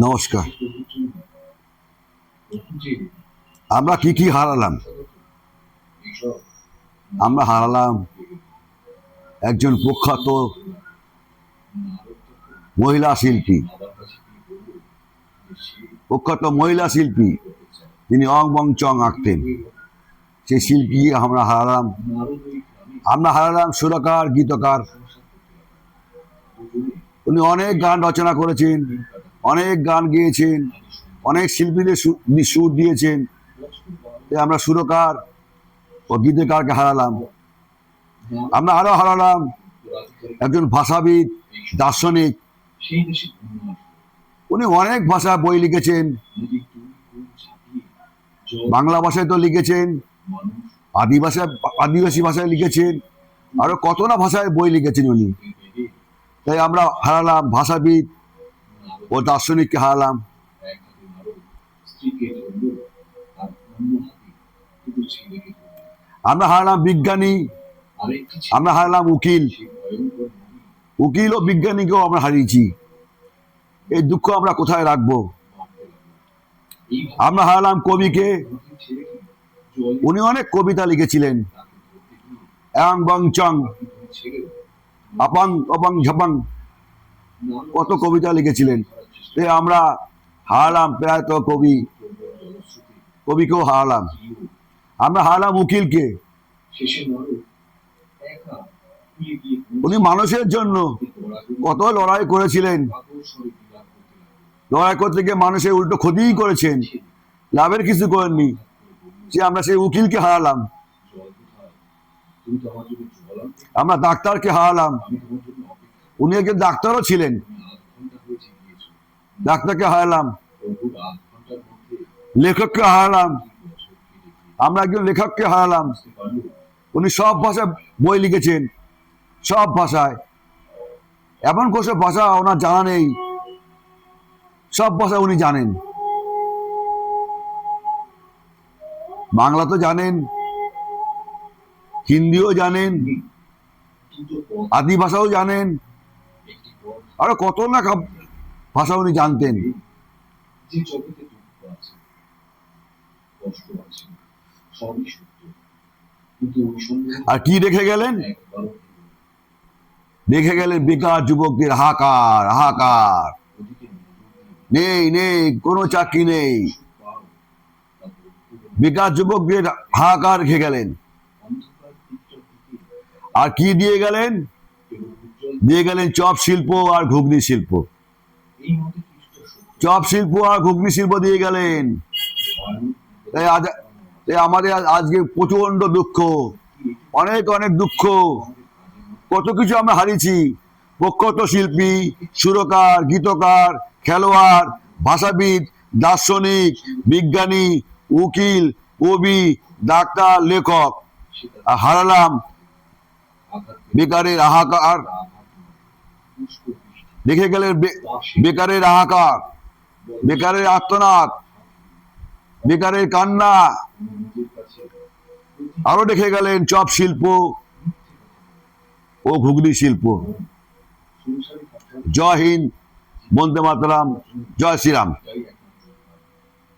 নমস্কার। আমরা কি কি হারালাম? আমরা হারালাম একজন প্রখ্যাত মহিলা শিল্পী, তিনি অং বং চং আঁকতেন। সেই শিল্পী আমরা হারালাম। আমরা হারালাম সুরকার, গীতকার। উনি অনেক গান রচনা করেছেন, অনেক গান গেয়েছেন, অনেক শিল্পীদের সুর দিয়েছেন। আমরা সুরকার ও গীতকারকে হারালাম। আমরা আরো হারালাম একজন ভাষাবিদ, দার্শনিক। উনি অনেক ভাষায় বই লিখেছেন। বাংলা ভাষায় তো লিখেছেন, আদিবাসী ভাষায় লিখেছেন, আরো কত না ভাষায় বই লিখেছেন উনি। তাই আমরা হারালাম ভাষাবিদ ও দার্শনিককে হারালাম। আমরা হারালাম বিজ্ঞানী, আমরা হারালাম উকিল ও বিজ্ঞানীকেও আমরা হারিয়েছি। এই দুঃখ আমরা কোথায় রাখবো? আমরা হারালাম কবিকে। উনি অনেক কবিতা লিখেছিলেন, অং বং চং, আপাং অপাং ঝপাং, কত কবিতা লিখেছিলেন। আমরা হারালাম প্রায়ত কবিকেও হারালাম। আমরা হারালাম উকিলকে। উনি মানুষের জন্য কত লড়াই করেছিলেন। লড়াই করতে গিয়ে মানুষের উল্টো ক্ষতিই করেছেন, লাভের কিছু করেননি। আমরা সেই উকিলকে হারালাম। আমরা ডাক্তারকে হারালাম। উনি একজন ডাক্তারও ছিলেন, ডাক্তারকে হারালাম। লেখককে হারালাম। আমরা একজন লেখককে হারালাম। উনি সব ভাষায় বই লিখেছেন, সব ভাষায়। এমন কোন ভাষা ওনার জানা নেই, সব ভাষা উনি জানেন। বাংলা তো জানেন, হিন্দিও জানেন, আদি ভাষাও জানেন, আরো কত না ভাষা উনি জানতেন। আর কি রেখে গেলেন? রেখে গেলেন বেকার যুবকদের হাহাকার, হাহাকার। নেই নেই, কোনো চাকরি নেই। বেকার যুবকদের হাহাকার রেখে গেলেন। আর কি দিয়ে গেলেন? দিয়ে গেলেন চপ শিল্প আর ঘুগনি শিল্প। চপ শিল্প আর ঘুগনি শিল্প দিয়ে গেলেন। তাই আমাদের আজকে প্রচন্ড দুঃখ, অনেক অনেক দুঃখ। কত কিছু আমরা হারিয়েছি। প্রখ্যাত শিল্পী, সুরকার, গীতকার, খেলোয়াড়, ভাষাবিদ, দার্শনিক, বিজ্ঞানী, উকিল, কবি, ডাক্তার, লেখক। হারালাম বেকারের হাহাকার। দেখে গেলেন বেকারের হাহাকার, বেকারের আর্তনাদ, বেকারের কান্না। আরো দেখে গেলেন চপ শিল্প ও ঘুগনি শিল্প। জয় হিন্দ, বন্দে মাতরম, জয় শ্রীরাম।